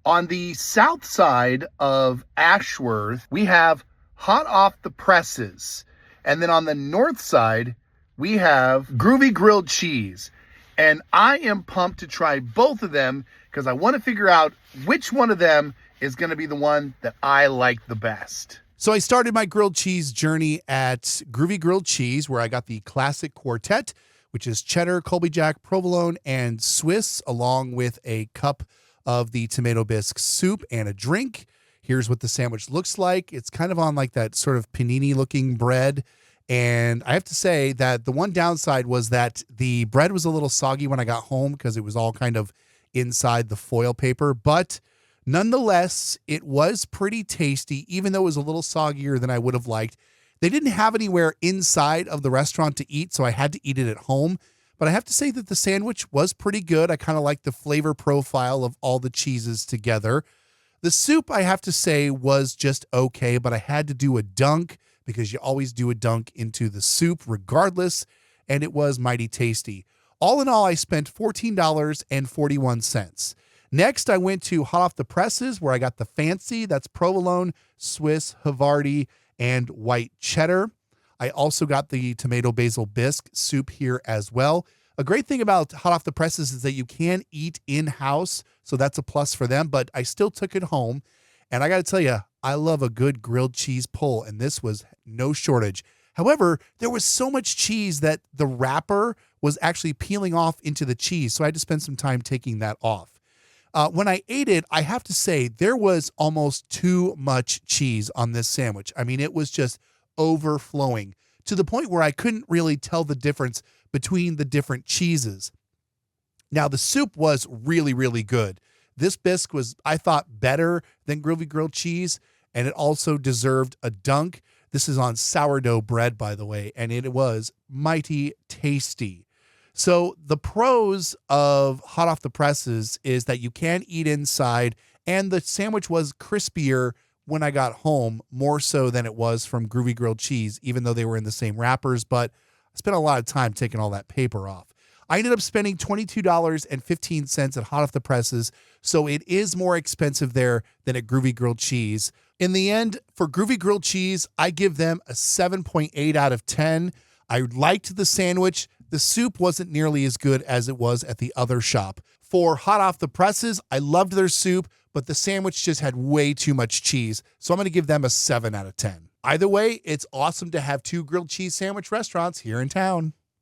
On the south side of Ashworth, we have Hot Off the Presses. And then on the north side, we have Groovy Grilled Cheese. And I am pumped to try both of them because I want to figure out which one of them is going to be the one that I like the best. So I started my grilled cheese journey at Groovy Grilled Cheese, where I got the classic quartet, which is cheddar, Colby Jack, provolone, and Swiss, along with a cup of the tomato bisque soup and a drink. Here's what the sandwich looks like. It's kind of on like that sort of panini-looking bread. And I have to say that the one downside was that the bread was a little soggy when I got home because it was all kind of inside the foil paper. But nonetheless, it was pretty tasty, even though it was a little soggier than I would have liked. They didn't have anywhere inside of the restaurant to eat, so I had to eat it at home. But I have to say that the sandwich was pretty good. I kind of like the flavor profile of all the cheeses together. The soup, I have to say, was just okay, but I had to do a dunk because you always do a dunk into the soup regardless, and it was mighty tasty. All in all, I spent $14.41. Next, I went to Hot Off the Presses, where I got the fancy. That's provolone, Swiss, Havarti, and white cheddar. I also got the tomato basil bisque soup here as well. A great thing about Hot Off the Presses is that you can eat in-house, so that's a plus for them, but I still took it home. And I got to tell you, I love a good grilled cheese pull, and this was no shortage. However, there was so much cheese that the wrapper was actually peeling off into the cheese, so I had to spend some time taking that off. When I ate it, I have to say there was almost too much cheese on this sandwich. I mean, it was just overflowing to the point where I couldn't really tell the difference between the different cheeses. Now, the soup was really, really good. This bisque was, I thought, better than Groovy Grilled Cheese, and it also deserved a dunk. This is on sourdough bread, by the way, and it was mighty tasty. So the pros of Hot Off the Presses is that you can eat inside, and the sandwich was crispier when I got home, more so than it was from Groovy Grilled Cheese, even though they were in the same wrappers, but I spent a lot of time taking all that paper off. I ended up spending $22.15 at Hot Off the Presses, so it is more expensive there than at Groovy Grilled Cheese. In the end, for Groovy Grilled Cheese, I give them a 7.8 out of 10. I liked the sandwich. The soup wasn't nearly as good as it was at the other shop. For Hot Off the Presses, I loved their soup, but the sandwich just had way too much cheese, so I'm going to give them a 7 out of 10. Either way, it's awesome to have two grilled cheese sandwich restaurants here in town.